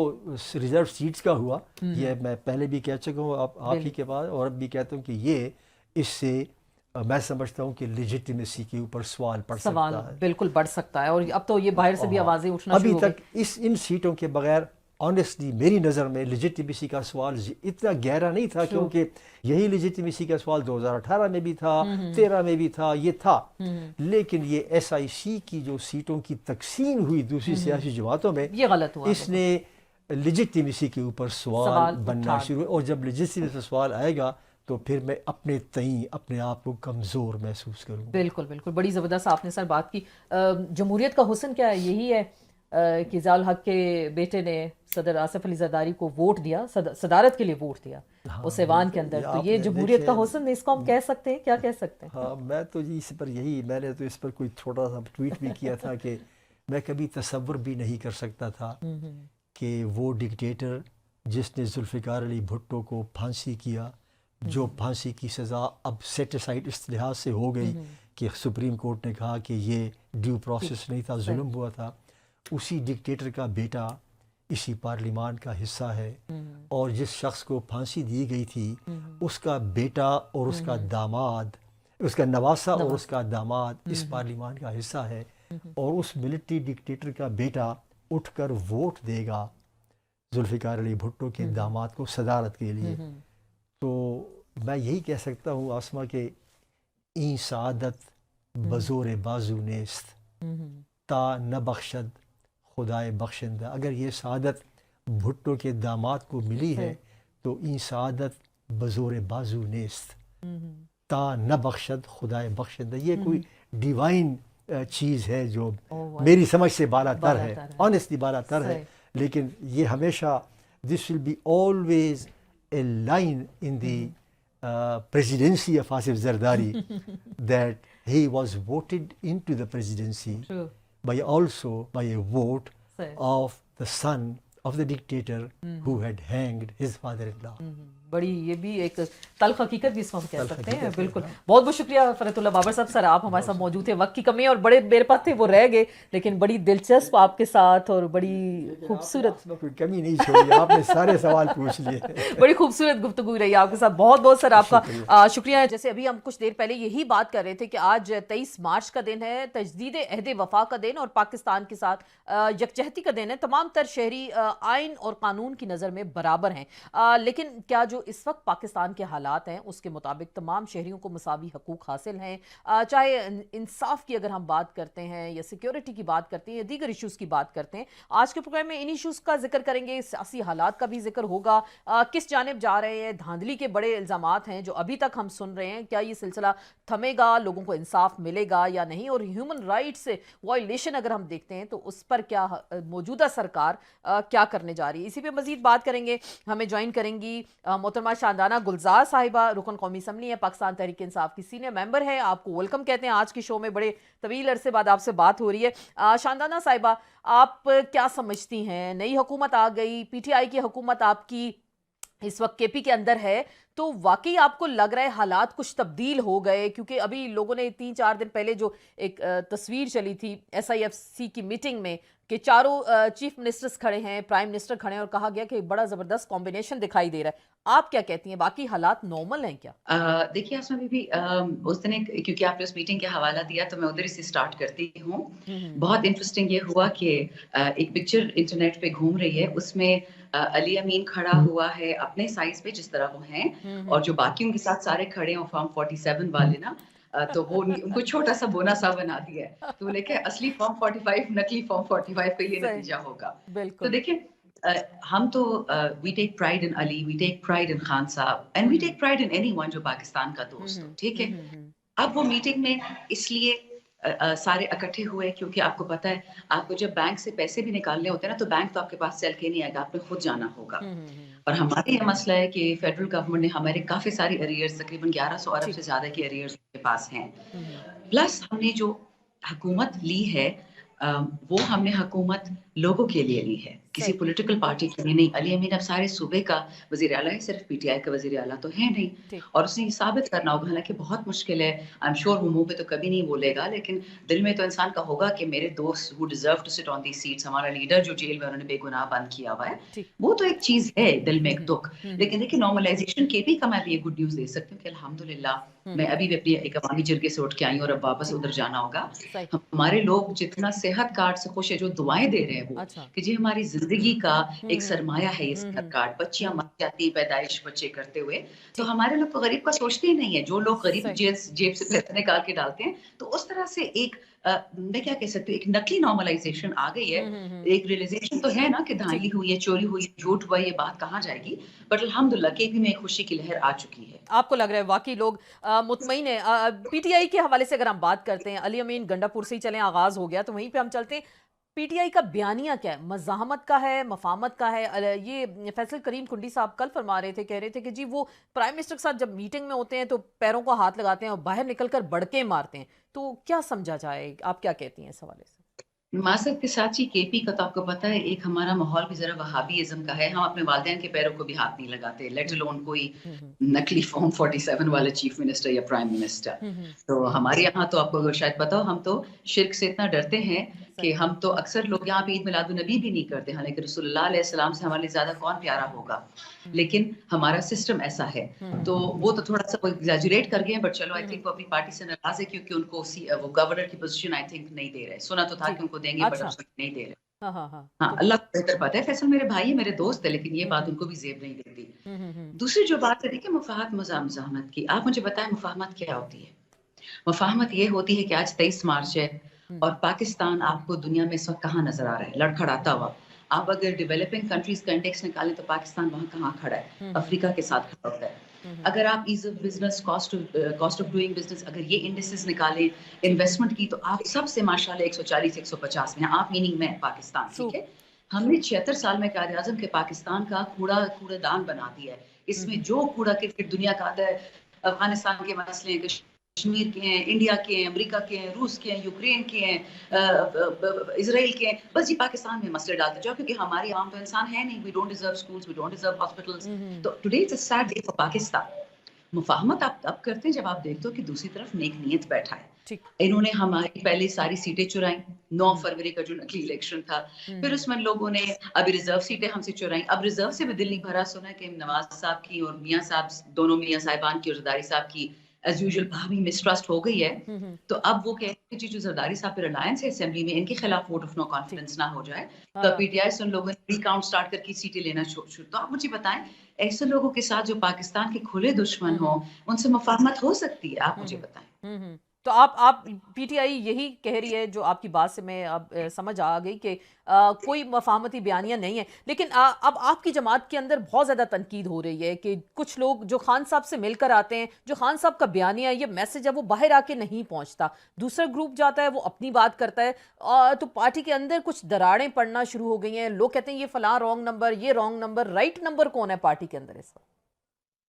ریزرو سیٹس کا ہوا, یہ میں پہلے بھی کہہ چکا ہوں آپ ہی کے پاس, اور اب بھی کہتا ہوں کہ یہ اس سے میں سمجھتا ہوں کہ لیجٹیمیسی کے اوپر سوال پڑ سکتا ہے, بالکل بڑھ سکتا ہے. اور اب تو یہ باہر سے بھی آوازیں اٹھنا ابھی تک ان سیٹوں کے بغیر آنیسٹلی میری نظر میں لیجٹیمیسی کا سوال اتنا گہرا نہیں تھا, کیونکہ یہی لیجٹیمیسی کا سوال 2018 میں بھی تھا, 13 میں بھی تھا, یہ تھا. لیکن یہ ایس آئی سی کی جو سیٹوں کی تقسیم ہوئی دوسری سیاسی جماعتوں میں, یہ غلط ہوا. اس نے لیجٹیمیسی کے اوپر سوال بننا شروع, اور جب لیجٹیمیسی کا سوال آئے گا تو پھر میں اپنے تئیں اپنے آپ کو کمزور محسوس کروں. بالکل بالکل, بڑی زبردست آپ نے سر بات کی. جمہوریت کا حسن کیا ہے؟ یہی ہے کہ ضیاء الحق کے بیٹے نے صدر آصف علی زرداری کو ووٹ دیا, صدارت کے لیے ووٹ دیا اس ایوان کے اندر. تو یہ جمہوریت کا حسن, اس کو ہم کہہ سکتے ہیں, کیا کہہ سکتے ہیں؟ ہاں, میں تو جی اس پر میں نے تو اس پر کوئی چھوٹا سا ٹویٹ بھی کیا تھا کہ میں کبھی تصور بھی نہیں کر سکتا تھا کہ وہ ڈکٹیٹر جس نے ذوالفقار علی بھٹو کو پھانسی کیا, جو پھانسی کی سزا اب سیٹ اسائڈ اس لحاظ سے ہو گئی کہ سپریم کورٹ نے کہا کہ یہ ڈیو پروسیس نہیں تھا, ظلم ہوا تھا, اسی ڈکٹیٹر کا بیٹا اسی پارلیمان کا حصہ ہے, اور جس شخص کو پھانسی دی گئی تھی اس کا بیٹا اور اس کا داماد, اس کا نواسا اور اس کا داماد اس پارلیمان کا حصہ ہے, اور اس ملٹری ڈکٹیٹر کا بیٹا اٹھ کر ووٹ دے گا ذوالفقار علی بھٹو کے داماد کو صدارت کے لیے. تو میں یہی کہہ سکتا ہوں آسما کہ این سعادت بزور بازو نیست تا نہ بخشد خدائے بخشندہ. اگر یہ سعادت بھٹو کے داماد کو ملی ہے تو این سعادت بزور بازو نیست تا نہ بخشد خدائے بخشندہ. یہ کوئی ڈیوائن چیز ہے جو میری سمجھ سے بالا تر ہے, آنیسٹلی بالا تر ہے, لیکن یہ ہمیشہ this will be always a line in the presidency of Asif Zardari that he was voted into the presidency by a vote of the son of the dictator who had hanged his father-in-law. بڑی یہ بھی ایک تلخ حقیقت بھی اس کو ہم کہہ سکتے ہیں. بالکل, بہت بہت شکریہ فرحت اللہ بابر صاحب. سر آپ ہمارے ساتھ موجود تھے, وقت کی کمی ہے اور بڑے میرے پاس تھے وہ رہ گئے, لیکن بڑی دلچسپ آپ کے ساتھ اور بڑی خوبصورت, کوئی کمی نہیں چھوڑی, آپ نے سارے سوال پوچھ لیے, بڑی خوبصورت گفتگو رہی آپ کے ساتھ. بہت بہت سر آپ کا شکریہ. جیسے ابھی ہم کچھ دیر پہلے یہی بات کر رہے تھے کہ آج 23 مارچ کا دن ہے, تجدید عہد وفا کا دن, اور پاکستان کے ساتھ یکجہتی کا دن ہے. تمام تر شہری آئین اور قانون کی نظر میں برابر ہیں, لیکن کیا جو اس وقت پاکستان کے حالات ہیں اس کے مطابق تمام شہریوں کو مساوی حقوق حاصل ہیں؟ چاہے انصاف کی اگر ہم بات کرتے ہیں یا سیکیورٹی کی بات کرتے ہیں یا دیگر ایشوز کی بات کرتے ہیں, آج کے پروگرام میں ان ایشوز کا ذکر کریں گے, سیاسی حالات کا بھی ذکر ہوگا, کس جانب جا رہے ہیں, دھاندلی کے بڑے الزامات ہیں جو ابھی تک ہم سن رہے ہیں, کیا یہ سلسلہ تھمے گا, لوگوں کو انصاف ملے گا یا نہیں, اور ہیومن رائٹس وائلیشن اگر ہم دیکھتے ہیں تو اس پر کیا موجودہ سرکار کیا کرنے جا رہی ہے. اسی پہ مزید بات کریں گے. ہمیں جوائن کریں گی محترمہ شاندانہ گلزار صاحبہ, رکن قومی اسمبلی ہے, پاکستان تحریک انصاف کی سینئر ممبر ہے. آپ کو ویلکم کہتے ہیں آج کی شو میں, بڑے طویل عرصے بعد آپ سے بات ہو رہی ہے. شاندانہ صاحبہ, آپ کیا سمجھتی ہیں, نئی حکومت آ گئی, پی ٹی آئی کی حکومت آپ کی اس وقت کے پی کے اندر ہے, تو واقعی آپ کو لگ رہا ہے حالات کچھ تبدیل ہو گئے؟ کیونکہ ابھی لوگوں نے 3-4 دن پہلے جو ایک تصویر چلی تھی ایس آئی ایف سی کی میٹنگ میں کہ چاروں چیف منسٹرز کھڑے ہیں, پرائم منسٹر کھڑے ہیں, اور کہا گیا کہ بڑا زبردست کمبینیشن دکھائی دے رہا ہے. آپ کیا کہتی ہیں, باقی حالات نارمل ہیں کیا؟ دیکھیے آسما بی بی, اس دن کیونکہ آپ نے اس میٹنگ کا حوالہ دیا تو میں ادھر سے سٹارٹ کرتی ہوں. بہت انٹرسٹنگ یہ ہوا کہ ایک پکچر انٹرنیٹ پہ گھوم رہی ہے, اس میں علی امین کھڑا ہوا ہے اپنے سائز پہ جس طرح وہ ہیں, اور جو باقی ان کے ساتھ سارے کھڑے ہیں فارم 47 والے نا, تو وہ ان کو چھوٹا سا بونا سا بنا دیا ہے. تو وہ کہ اصلی فارم 45 نقلی فارم 45 کا یہ نتیجہ ہوگا. تو دیکھیں ہم تو we take pride in Ali, we take pride in Khan sahab, and we take pride in anyone جو پاکستان کا دوست ہو, ٹھیک ہے. اب وہ میٹنگ میں اس لیے سارے اکٹھے ہوئے کیونکہ آپ کو پتہ ہے آپ کو جب بینک سے پیسے بھی نکالنے ہوتے ہیں نا تو بینک تو آپ کے پاس چل کے نہیں آئے گا, آپ نے خود جانا ہوگا. اور ہمارے یہ مسئلہ ہے کہ فیڈرل گورنمنٹ نے ہمارے کافی ساری ارریئرز تقریباً 1100 ارب سے زیادہ کی ارریئرز کے پاس ہیں. پلس ہم نے جو حکومت لی ہے وہ ہم نے حکومت لوگوں کے لیے لی ہے, کسی پولیٹیکل پارٹی کے لیے نہیں. علی امین اب سارے صوبے کا وزیر اعلیٰ ہے, صرف پی ٹی آئی کا وزیر اعلیٰ تو ہے نہیں. اور اس نے یہ ثابت کرنا ہوگا, حالانکہ بہت مشکل ہے, آئی ایم شیور وہ منہ پہ تو کبھی نہیں بولے گا, لیکن دل میں تو انسان کا ہوگا کہ میرے دوست who deserve to sit on these seats, ہمارا لیڈر جو جیل میں انہوں نے بے گناہ بند کیا ہوا ہے, وہ تو ایک چیز ہے دل میں ایک دکھ. لیکن دیکھیں نارملائزیشن کے بھی کا میں بھی یہ گڈ نیوز دے سکتی ہوں کہ الحمدللہ میں ابھی بھی اپنی ایک عوامی جرگے سے اٹھ کے آئی ہوں اور اب واپس ادھر جانا ہوگا. ہمارے لوگ جتنا صحت کارڈ سے خوش ہے, جو دعائیں دے رہے ہیں وہ کہ جی ہماری زندگی کا ایک سرمایہ ہے یہ صحت کارڈ, بچیاں مر جاتی پیدائش بچے کرتے ہوئے, تو ہمارے لوگ تو غریب کا سوچتے ہی نہیں ہے. جو لوگ غریب جیب سے پیسے نکال کے ڈالتے ہیں, تو اس طرح سے ایک میں کیا کہہ سکتی ہوں, ایک نقلی نارملائزیشن آ گئی ہے. ایک ریئلائزیشن تو ہے نا کہ دھاندلی ہوئی ہے, چوری ہوئی ہے, جھوٹ ہوا ہے, یہ بات کہاں جائے گی. بٹ الحمدللہ کے پی میں ایک خوشی کی لہر آ چکی ہے. آپ کو لگ رہا ہے واقعی لوگ مطمئن ہیں؟ پی ٹی آئی کے حوالے سے اگر ہم بات کرتے ہیں, علی امین گنڈا پور سے ہی چلیں, آغاز ہو گیا تو وہیں پہ ہم چلتے ہیں. پی ٹی آئی کا بیانیہ کیا ہے؟ مزاحمت کا ہے, مفاہمت کا ہے؟ یہ فیصل کریم کنڈی صاحب کل فرما رہے تھے, کہہ رہے تھے کہ جی وہ پرائم منسٹر کے ساتھ جب میٹنگ میں ہوتے ہیں تو پیروں کو ہاتھ لگاتے ہیں اور باہر نکل کر بڑکے مارتے ہیں. تو کیا سمجھا جائے, آپ کیا کہتی ہیں اس حوالے سے؟ معذرت کے ساتھ ہی کے پی کا تو آپ کو پتہ ہے ایک ہمارا ماحول بھی ذرا وہابی ازم کا ہے. ہم اپنے والدین کے پیروں کو بھی ہاتھ نہیں لگاتے, لیٹ الون کوئی نقلی فارم 47 والے چیف منسٹر یا پرائم منسٹر. تو ہمارے یہاں تو آپ کو شاید پتا ہو, ہم تو شرک سے اتنا ڈرتے ہیں کہ ہم تو اکثر لوگ یہاں پہ عید میلاد النبی بھی نہیں کرتے, حالانکہ رسول اللہ علیہ السلام سے ہمارے لیے زیادہ کون پیارا ہوگا. لیکن ہمارا سسٹم ایسا ہے. تو وہ تو تھوڑا سا ایگزیجریٹ کر گئے ہیں, بٹ چلو آئی تھنک وہ اپنی پارٹی سے ناراض ہے کیونکہ ان کو وہ گورنر کی پوزیشن آئی تھنک نہیں دے رہے. سنا تو تھا کہ ان کو دیں گے, بٹ اب نہیں دے رہے. ہاں اللہ کو بہتر پتا ہے. فیصل میرے بھائی ہے, میرے دوست ہے, لیکن یہ بات ان کو بھی زیب نہیں دیتی. دوسری جو بات ہے دیکھیں مفاہمت مزاحمت کی, آپ مجھے بتائیں مفاہمت کیا ہوتی ہے؟ مفاہمت یہ ہوتی ہے کہ آج 23 مارچ ہے اور پاکستان آپ کو دنیا میں اس وقت کہاں نظر آ رہا ہے, لڑکھڑاتا ہوا. آپ اگر ڈیولپنگ کنٹریز کا انڈیکس نکالیں تو پاکستان وہاں کہاں کھڑا ہے؟ افریقہ کے ساتھ کھڑا ہوتا ہے. اگر آپ as of business, cost of doing business, اگر یہ انڈیسز نکالیں انویسٹمنٹ کی, تو آپ سب سے ماشاءاللہ 140 150 میں آپ میننگ میں پاکستان. ٹھیک ہے, ہم نے 76 سال میں قائد اعظم کے پاکستان کا کوڑا دان بنا دیا ہے. اس میں جو کوڑا کرکٹ دنیا کا آتا ہے, افغانستان کے مسئلے, کشمیر کے ہیں, انڈیا کے ہیں, امریکہ کے ہیں, روس کے ہیں, یوکرین کے ہیں, اسرائیل کے ہیں, بس یہ پاکستان میں مسئلے ڈالتے جاؤ کیونکہ ہماری عوام تو انسان ہے نہیں. We don't deserve schools, we don't deserve hospitals. تو today it's a sad day for Pakistan. مفاہمت آپ اب کرتے ہیں جب آپ دیکھتے ہو کہ دوسری طرف نیک نیت بیٹھا ہے. انہوں نے ہماری پہلے ساری سیٹیں چرائیں, 9 فروری کا جو نقلی الیکشن تھا, پھر اس میں لوگوں نے ابھی ریزرو سیٹیں ہم سے چرائیں. اب ریزرو سے بھی دل نہیں بھرا. سنا کہ نواز صاحب کی اور میاں صاحب دونوں میاں صاحبان کی اور زرداری صاحب کی ایز یوزول بھاوی مسٹرسٹ ہو گئی ہے. تو اب وہ کہتے ہیں جو زرداری صاحب پر الائنس ہے اسمبلی میں, ان کے خلاف ووٹ آف نو کانفیڈنس نہ ہو جائے, تو پی ٹی آئی سے ان لوگوں نے ری کاؤنٹ سٹارٹ کر کے سیٹیں لینا شروع. تو آپ مجھے بتائیں ایسے لوگوں کے ساتھ جو پاکستان کے کھلے دشمن ہوں, ان سے مفاہمت ہو سکتی ہے؟ آپ مجھے بتائیں. تو آپ پی ٹی آئی یہی کہہ رہی ہے, جو آپ کی بات سے میں اب سمجھ آ گئی کہ کوئی مفاہمتی بیانیہ نہیں ہے. لیکن اب آپ کی جماعت کے اندر بہت زیادہ تنقید ہو رہی ہے کہ کچھ لوگ جو خان صاحب سے مل کر آتے ہیں, جو خان صاحب کا بیانیہ یہ میسج ہے وہ باہر آ کے نہیں پہنچتا, دوسرا گروپ جاتا ہے وہ اپنی بات کرتا ہے, تو پارٹی کے اندر کچھ دراڑیں پڑنا شروع ہو گئی ہیں. لوگ کہتے ہیں یہ فلاں رانگ نمبر, یہ رانگ نمبر, رائٹ نمبر کون ہے پارٹی کے اندر اس وقت؟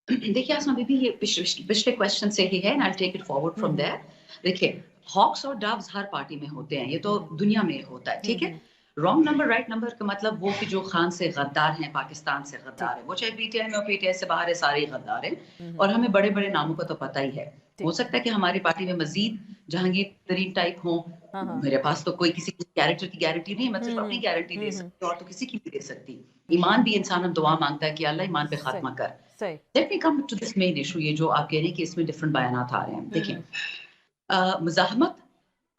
دیکھیے آسما بی بی, یہ پچھلے کویسچن سے ہی ہے, and I'll take it forward from there. دیکھیے ہاکس اور ڈاوز ہر پارٹی میں ہوتے ہیں, یہ تو دنیا میں ہوتا ہے. ٹھیک ہے, رانگ نمبر رائٹ نمبر کا مطلب وہ کہ جو خان سے غدار ہیں, پاکستان سے غدار ہیں, وہ چاہے پی ٹی آئی میں ہو, پی ٹی آئی سے باہر ہے, سارے غدار ہیں. اور ہمیں بڑے بڑے ناموں کا تو پتہ ہی ہے. ہو سکتا ہے کہ ہماری پارٹی میں مزید جہانگیر ترین ٹائپ ہوں. میرے پاس تو کوئی کسی کیریکٹر کی گارنٹی نہیں, میں صرف اپنی گارنٹی دے سکتی ہوں, اور تو کسی کی نہیں دے سکتی. ایمان بھی انسان اب دعا مانگتا ہے کہ اللہ ایمان پہ خاتمہ کر. Let me come to this main issue, یہ جو آپ کہہ رہے ہیں کہ اس میں ڈفرنٹ بیانات آ رہے ہیں. دیکھیں مزاحمت,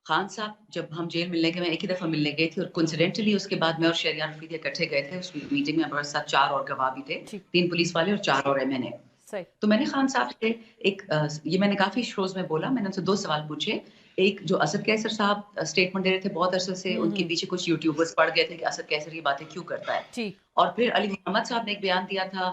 خان صاحب جب ہم جیل ملنے کے, میں ایک ہی دفعہ ملنے گئی تھی, اور کوئنسیڈنٹلی اس کے بعد میں اور شہریار افریدی اکٹھے گئے تھے اس میٹنگ میں. ہمارے ساتھ 4 اور گواہ بھی تھے, 3 پولیس والے اور 4 اور ایم این اے. تو میں نے خان صاحب سے ایک یہ میں نے کافی شوز میں بولا, میں نے ان سے 2 سوال پوچھے. ایک جو اسد کیسر صاحب اسٹیٹمنٹ دے رہے تھے بہت عرصے سے, ان کے پیچھے کچھ یوٹیوبرز پڑ گئے تھے کہ اسد کیسر یہ باتیں کیوں کرتا ہے. اور پھر علی محمد صاحب نے ایک بیان دیا تھا,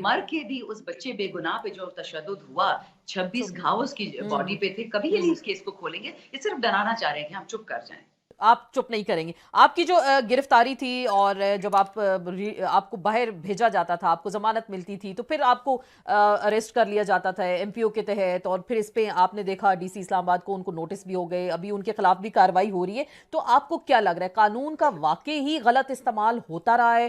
مر کے بھی اس بچے بے گناہ پہ جو تشدد ہوا 26 گھاؤ اس کی باڈی پہ تھے, کبھی یہ نہیں اس کیس کو کھولیں گے. یہ صرف ڈرانا چاہ رہے ہیں کہ ہم چپ کر جائیں. آپ چپ نہیں کریں گے. آپ کی جو گرفتاری تھی اور جب آپ کو باہر بھیجا جاتا تھا, آپ کو ضمانت ملتی تھی, تو پھر آپ کو اریسٹ کر لیا جاتا تھا ایم پی او کے تحت, اور پھر اس پہ آپ نے دیکھا ڈی سی اسلام آباد کو ان کو نوٹس بھی ہو گئے, ابھی ان کے خلاف بھی کارروائی ہو رہی ہے. تو آپ کو کیا لگ رہا ہے, قانون کا واقعی ہی غلط استعمال ہوتا رہا ہے؟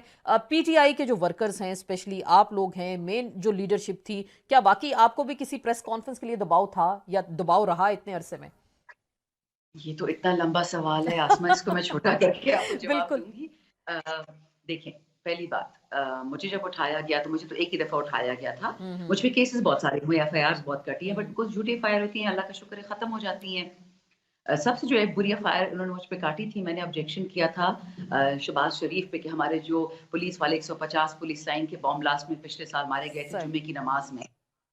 پی ٹی آئی کے جو ورکرز ہیں, اسپیشلی آپ لوگ ہیں, مین جو لیڈرشپ تھی, کیا واقعی آپ کو بھی کسی پریس کانفرنس کے لیے دباؤ تھا یا دباؤ رہا اتنے عرصے میں؟ یہ تو اتنا لمبا سوال ہے آسما, اس کو میں چھوٹا کر کے آپ کو جواب دوں گی. دیکھیں, پہلی بات, مجھے جب اٹھایا گیا تو مجھے تو ایک ہی دفعہ اٹھایا گیا تھا. مجھ پہ کیسز بہت سارے ہوئے, ایف آئی آرز بہت کٹی ہیں, بٹ کچھ جھوٹی ایف آئی آر ہوتی ہیں, اللہ کا شکر ہے ختم ہو جاتی ہیں. سب سے جو ایک بری ایف آئی آر انہوں نے مجھ پہ کاٹی تھی, میں نے آبجیکشن کیا تھا شہباز شریف پہ کہ ہمارے جو پولیس والے 150 پولیس لائن کے بام بلاسٹ میں پچھلے سال مارے گئے تھے جمعے کی نماز میں.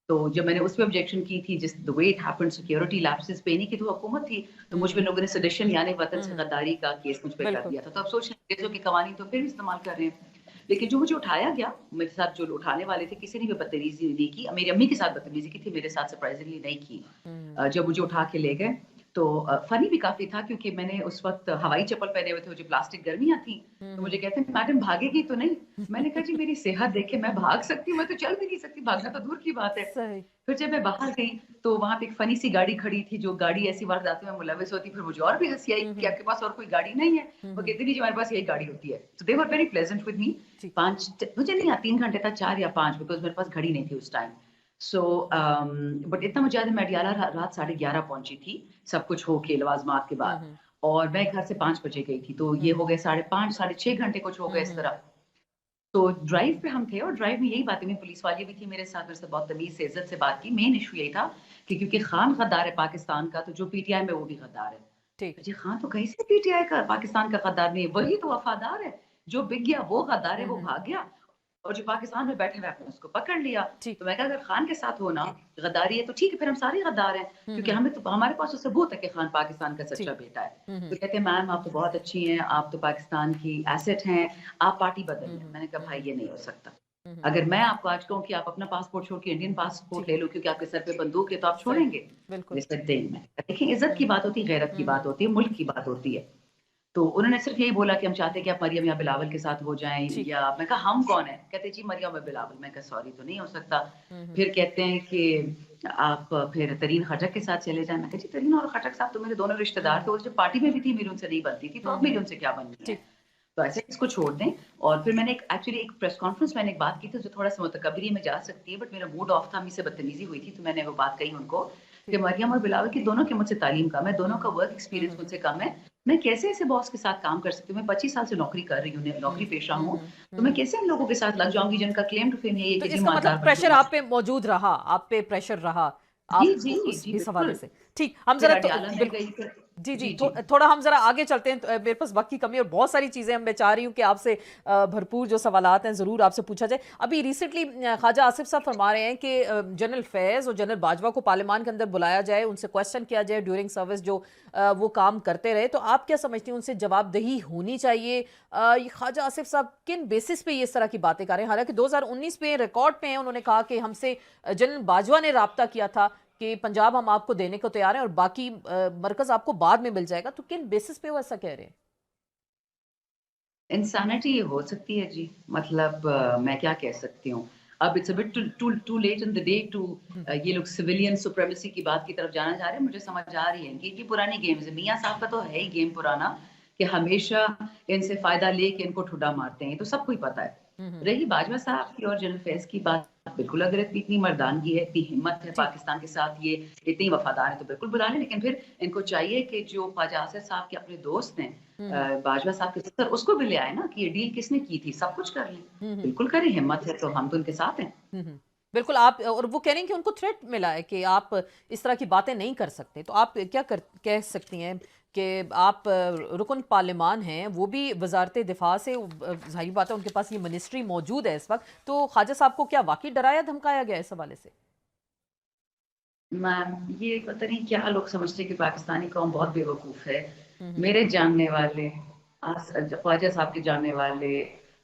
تو جب میں نے اس پہ آبجیکشن کی تھی, جس the way it happened, security lapses پہ نہیں کی تو حکومت تھی, تو مجھ پہ لوگوں نے سیڈیشن یعنی وطن سے غداری کا کیس مجھ پہ کر دیا تھا. تو اب سوچ رہے ہیں کہ قوانین تو پھر استعمال کر رہے ہیں. لیکن جو مجھے اٹھایا گیا, میرے ساتھ جو اٹھانے والے تھے کسی نے بھی بدتمیزی نہیں کی. میری امی کے ساتھ بدتمیزی کی تھی, میرے ساتھ سرپرائزنگلی نہیں کی. جب مجھے اٹھا کے لے گئے تو فنی بھی کافی تھا, کیونکہ میں نے اس وقت ہوائی چپل پہنے ہوئے تھے, جو پلاسٹک گرمیاں تھیں, تو مجھے کہتے ہیں میڈم بھاگے گی تو نہیں. میں نے کہا جی میری صحت دیکھے میں بھاگ سکتی ہوں, میں تو چل بھی نہیں سکتی, بھاگنا تو دور کی بات ہے. پھر جب میں باہر گئی تو وہاں پہ ایک فنی سی گاڑی کھڑی تھی, جو گاڑی ایسی وارداتوں میں ملوث ہوتی. پھر مجھے اور بھی ہنسی آئی کہ آپ کے پاس اور کوئی گاڑی نہیں ہے. وہ کہتے نہیں جی ہمارے پاس یہی گاڑی ہوتی ہے. So they were very pleasant with me. مجھے نہیں 3 گھنٹے تک 4 یا 5, بیکاز میرے پاس گھڑی نہیں تھی اس ٹائم. سو بٹ اتنا مجھے یاد ہے, میں اڈیالہ رات 11:30 پہنچی تھی, سب کچھ ہو کے لوازمات کے بعد, اور میں گھر سے 5 بجے گئی تھی. تو یہ ہو گئے 5:30 6:30 گھنٹے کچھ ہو گئے اس طرح. تو ڈرائیو پہ ہم تھے, اور ڈرائیو میں یہی باتیں, میں پولیس والی بھی تھی میرے ساتھ, میرے سے بہت تمیز سے عزت سے بات کی. مین ایشو یہی تھا کہ کیونکہ خان غدار ہے پاکستان کا, تو جو پی ٹی آئی میں وہ بھی غدار ہے. جی خان تو کہیں سے پی ٹی آئی کا پاکستان کا غدار نہیں ہے, وہی تو وفادار ہے. جو بک گیا وہ غدار ہے, وہ بھاگ گیا, اور جو پاکستان میں بیٹھے ہوئے اس کو پکڑ لیا. تو میں کہا اگر خان کے ساتھ ہونا غداری ہے تو ٹھیک ہے, پھر ہم سارے غدار ہیں, کیونکہ ہمیں تو ہمارے پاس تو ثبوت ہے کہ خان پاکستان کا سچا بیٹا ہے. تو کہتے ہیں میم آپ تو بہت اچھی ہیں, آپ تو پاکستان کی ایسٹ ہیں, آپ پارٹی بدل لیں. میں نے کہا بھائی یہ نہیں ہو سکتا. اگر میں آپ کو آج کہوں کہ آپ اپنا پاسپورٹ چھوڑ کے انڈین پاسپورٹ لے لو کیونکہ آپ کے سر پہ بندوق ہے, تو آپ چھوڑیں گے؟ دیکھیں عزت کی بات ہوتی ہے, غیرت کی بات ہوتی ہے, ملک کی بات ہوتی ہے. تو انہوں نے صرف یہی بولا کہ ہم چاہتے ہیں کہ آپ مریم یا بلاول کے ساتھ ہو جائیں, یا میں کہا ہم کون ہیں؟ کہتے جی مریم یا بلاول. میں کہا سوری تو نہیں ہو سکتا. پھر کہتے ہیں کہ آپ پھر ترین خٹک کے ساتھ چلے جائیں. میں کہا جی ترین اور خٹک صاحب تو میرے دونوں رشتے دار تھے, اور جب پارٹی میں بھی تھی میری ان سے نہیں بنتی تھی, تو اب میری ان سے کیا بننی ہے؟ تو ایسے اس کو چھوڑ دیں. اور پھر میں نے ایکچولی ایک پریس کانفرنس میں نے ایک بات کی تھی جو تھوڑا سا متکبری میں جا سکتی ہے, بٹ میرا موڈ آف تھا, مجھ سے بدتمیزی ہوئی تھی, تو میں نے وہ بات کہی ان کو کہ مریم اور بلاول کی دونوں کی مجھ سے تعلیم کم ہے, دونوں کا ورک ایکسپیرینس مجھ سے کم ہے. میں کیسے ایسے باس کے ساتھ کام کر سکتی ہوں؟ میں 25 سال سے نوکری کر رہی ہوں, نوکری پیشہ ہوں, تو میں کیسے ان لوگوں کے ساتھ لگ جاؤں گی جن کا کلیم ٹو فیم یہی ہے کہ اس کا مطلب پریشر آپ پہ موجود رہا, آپ پہ پریشر رہا اس حوالے سے. ٹھیک, ہم ذرا جی تھوڑا ہم ذرا آگے چلتے ہیں, میرے پاس وقت کی کمی اور بہت ساری چیزیں میں چاہ رہی ہوں کہ آپ سے بھرپور جو سوالات ہیں ضرور آپ سے پوچھا جائے. ابھی ریسنٹلی خواجہ آصف صاحب فرما رہے ہیں کہ جنرل فیض اور جنرل باجوہ کو پارلیمان کے اندر بلایا جائے, ان سے کویسچن کیا جائے ڈیورنگ سروس جو وہ کام کرتے رہے. تو آپ کیا سمجھتی ہیں ان سے جواب دہی ہونی چاہیے؟ خواجہ آصف صاحب کن بیسس پہ یہ اس طرح کی باتیں کر رہے ہیں؟ حالانکہ 2019 پہ ریکارڈ پہ ہیں, انہوں نے کہا کہ ہم سے جنرل باجوہ نے رابطہ کیا تھا کہ پنجاب ہم آپ کو دینے کو تیار ہیں اور باقی مرکز آپ کو بعد میں مل جائے گا. تو کن بیسس پہ وہ ایسا کہہ رہے ہیں؟ انسانٹی یہ ہو سکتی ہے جی, مطلب میں کیا کہہ سکتی ہوں. اب it's a bit too late in the day to یہ لوگ سویلین سپریمیسی کی بات کی طرف جانا چاہ رہے ہیں. مجھے سمجھ آ رہی ہے کہ یہ پرانی گیمز ہے. میاں صاحب کا تو ہے ہی گیم پرانا کہ ہمیشہ ان سے فائدہ لے کے ان کو ٹھڈا مارتے ہیں, تو سب کو ہی پتا ہے. رہی باجوہ صاحب کی اور جنرل فیض کی بات, بالکل اگر اتنی مردانگی ہے, اتنی ہمت ہے پاکستان کے ساتھ, یہ اتنی وفادار ہے, تو بالکل بلا لیں. لیکن پھر ان کو چاہیے کہ جو خواجہ آصف صاحب کے اپنے دوست ہیں باجوہ صاحب کے سسٹر, اس کو بھی لے آئے نا کہ یہ ڈیل کس نے کی تھی, سب کچھ کر لیں. بالکل کریں, ہمت ہے تو ہم تو ان کے ساتھ ہیں. بالکل. آپ اور وہ کہہ رہے ہیں کہ ان کو تھریٹ ملا ہے کہ آپ اس طرح کی باتیں نہیں کر سکتے. تو آپ کیا کہہ سکتی ہیں کہ آپ رکن پارلیمان ہیں, وہ بھی وزارت دفاع سے, ظاہری بات ہے ان کے پاس یہ منسٹری موجود ہے اس وقت, تو خواجہ صاحب کو کیا واقعی ڈرایا دھمکایا گیا اس حوالے سے؟ میم یہ پتہ نہیں کیا لوگ سمجھتے کہ پاکستانی قوم بہت بے وقوف ہے. میرے جاننے والے, خواجہ صاحب کے جاننے والے,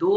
2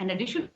In addition